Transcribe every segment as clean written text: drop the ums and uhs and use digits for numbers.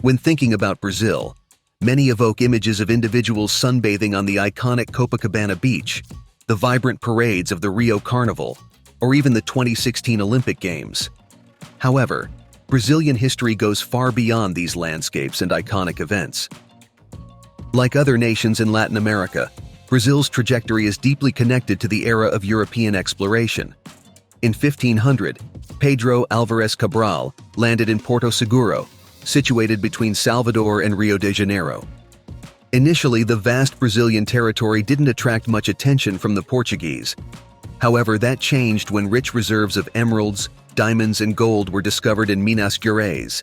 When thinking about Brazil, many evoke images of individuals sunbathing on the iconic Copacabana beach, the vibrant parades of the Rio Carnival, or even the 2016 Olympic Games. However, Brazilian history goes far beyond these landscapes and iconic events. Like other nations in Latin America, Brazil's trajectory is deeply connected to the era of European exploration. In 1500, Pedro Álvares Cabral landed in Porto Seguro, situated between Salvador and Rio de Janeiro. Initially, the vast Brazilian territory didn't attract much attention from the Portuguese. However, that changed when rich reserves of emeralds, diamonds, and gold were discovered in Minas Gerais,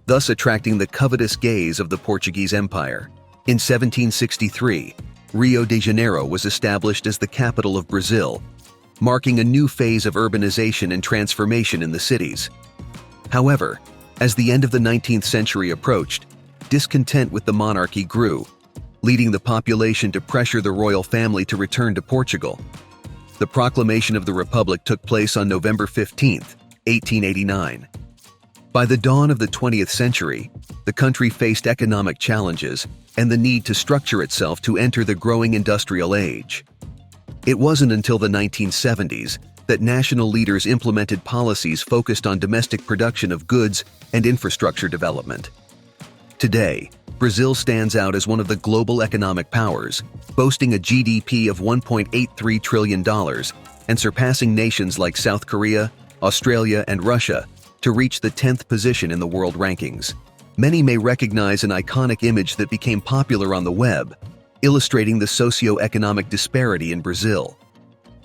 thus attracting the covetous gaze of the Portuguese Empire. In 1763, Rio de Janeiro was established as the capital of Brazil, marking a new phase of urbanization and transformation in the cities. However, as the end of the 19th century approached, discontent with the monarchy grew, leading the population to pressure the royal family to return to Portugal. The proclamation of the Republic took place on November 15, 1889. By the dawn of the 20th century, the country faced economic challenges and the need to structure itself to enter the growing industrial age. It wasn't until the 1970s that national leaders implemented policies focused on domestic production of goods and infrastructure development. Today, Brazil stands out as one of the global economic powers, boasting a GDP of $1.83 trillion and surpassing nations like South Korea, Australia, and Russia to reach the 10th position in the world rankings. Many may recognize an iconic image that became popular on the web, illustrating the socio-economic disparity in Brazil.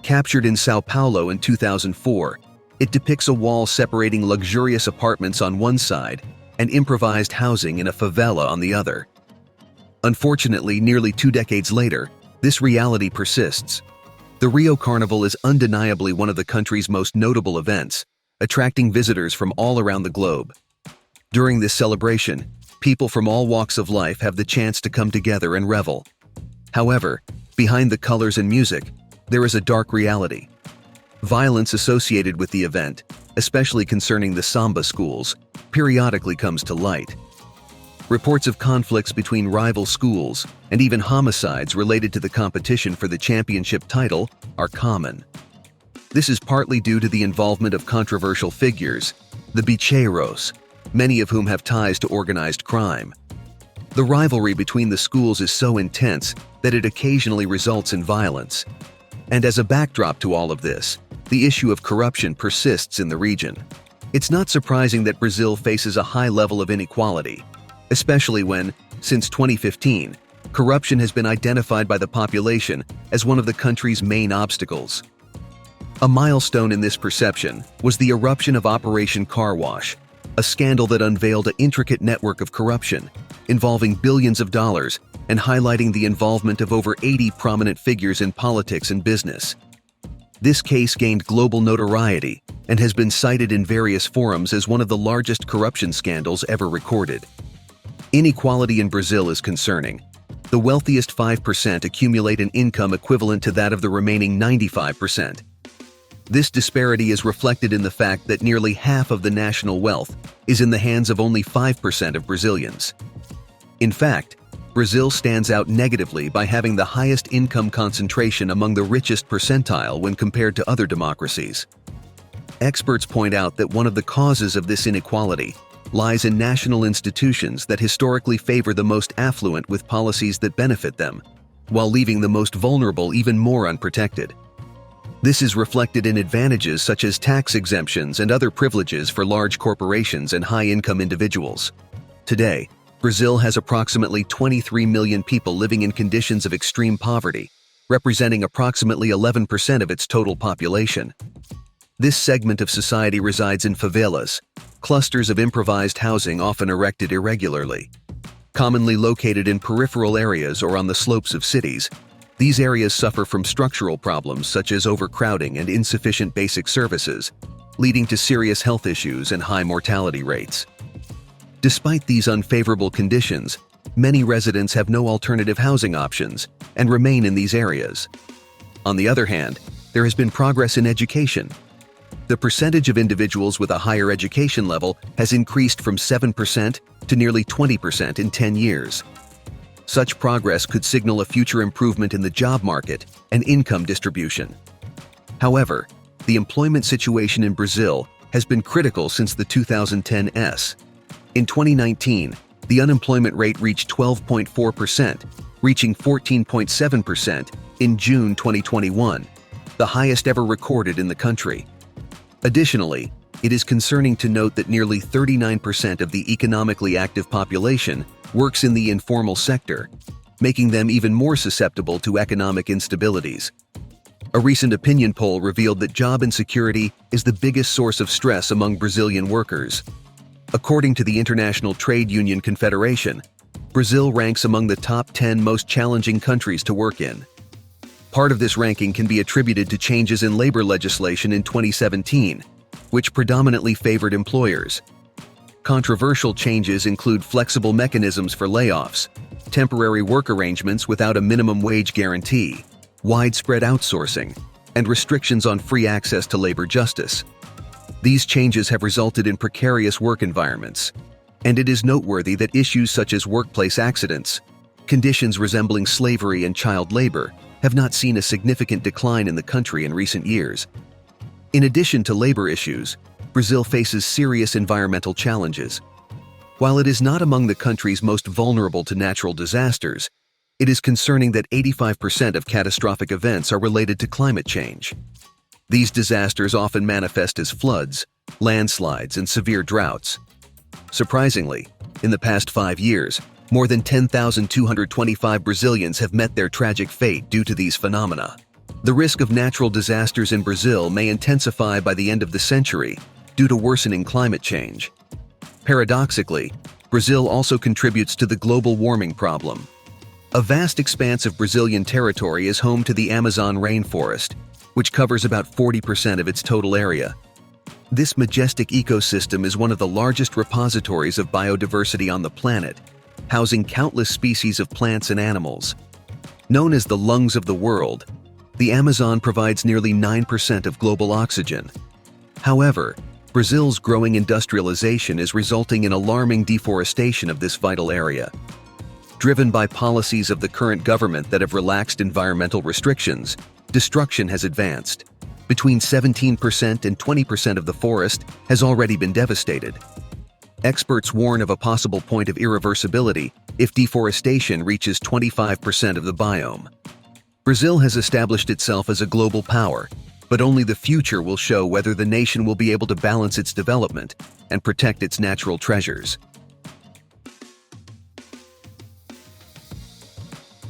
Captured in São Paulo in 2004, it depicts a wall separating luxurious apartments on one side and improvised housing in a favela on the other. Unfortunately, nearly 2 decades later, this reality persists. The Rio Carnival is undeniably one of the country's most notable events, attracting visitors from all around the globe. During this celebration, people from all walks of life have the chance to come together and revel. However, behind the colors and music, there is a dark reality. Violence associated with the event, especially concerning the samba schools, periodically comes to light. Reports of conflicts between rival schools and even homicides related to the competition for the championship title are common. This is partly due to the involvement of controversial figures, the bicheiros, many of whom have ties to organized crime. The rivalry between the schools is so intense that it occasionally results in violence. And as a backdrop to all of this, the issue of corruption persists in the region. It's not surprising that Brazil faces a high level of inequality, especially when, since 2015, corruption has been identified by the population as one of the country's main obstacles. A milestone in this perception was the eruption of Operation Car Wash, a scandal that unveiled an intricate network of corruption, involving billions of dollars and highlighting the involvement of over 80 prominent figures in politics and business. This case gained global notoriety and has been cited in various forums as one of the largest corruption scandals ever recorded. Inequality in Brazil is concerning. The wealthiest 5% accumulate an income equivalent to that of the remaining 95%. This disparity is reflected in the fact that nearly half of the national wealth is in the hands of only 5% of Brazilians. In fact, Brazil stands out negatively by having the highest income concentration among the richest percentile when compared to other democracies. Experts point out that one of the causes of this inequality lies in national institutions that historically favor the most affluent with policies that benefit them, while leaving the most vulnerable even more unprotected. This is reflected in advantages such as tax exemptions and other privileges for large corporations and high-income individuals. Today, Brazil has approximately 23 million people living in conditions of extreme poverty, representing approximately 11% of its total population. This segment of society resides in favelas, clusters of improvised housing often erected irregularly. Commonly located in peripheral areas or on the slopes of cities, these areas suffer from structural problems such as overcrowding and insufficient basic services, leading to serious health issues and high mortality rates. Despite these unfavorable conditions, many residents have no alternative housing options and remain in these areas. On the other hand, there has been progress in education. The percentage of individuals with a higher education level has increased from 7% to nearly 20% in 10 years. Such progress could signal a future improvement in the job market and income distribution. However, the employment situation in Brazil has been critical since the 2010s. In 2019, the unemployment rate reached 12.4%, reaching 14.7% in June 2021, the highest ever recorded in the country. Additionally, it is concerning to note that nearly 39% of the economically active population works in the informal sector, making them even more susceptible to economic instabilities. A recent opinion poll revealed that job insecurity is the biggest source of stress among Brazilian workers. According to the International Trade Union Confederation, Brazil ranks among the top 10 most challenging countries to work in. Part of this ranking can be attributed to changes in labor legislation in 2017, which predominantly favored employers. Controversial changes include flexible mechanisms for layoffs, temporary work arrangements without a minimum wage guarantee, widespread outsourcing, and restrictions on free access to labor justice. These changes have resulted in precarious work environments, and it is noteworthy that issues such as workplace accidents, conditions resembling slavery and child labor, have not seen a significant decline in the country in recent years. In addition to labor issues, Brazil faces serious environmental challenges. While it is not among the countries most vulnerable to natural disasters, it is concerning that 85% of catastrophic events are related to climate change. These disasters often manifest as floods, landslides, and severe droughts. Surprisingly, in the past 5 years, more than 10,225 Brazilians have met their tragic fate due to these phenomena. The risk of natural disasters in Brazil may intensify by the end of the century due to worsening climate change. Paradoxically, Brazil also contributes to the global warming problem. A vast expanse of Brazilian territory is home to the Amazon rainforest, which covers about 40% of its total area. This majestic ecosystem is one of the largest repositories of biodiversity on the planet, housing countless species of plants and animals. Known as the lungs of the world, the Amazon provides nearly 9% of global oxygen. However, Brazil's growing industrialization is resulting in alarming deforestation of this vital area. Driven by policies of the current government that have relaxed environmental restrictions, destruction has advanced. Between 17% and 20% of the forest has already been devastated. Experts warn of a possible point of irreversibility if deforestation reaches 25% of the biome. Brazil has established itself as a global power, but only the future will show whether the nation will be able to balance its development and protect its natural treasures.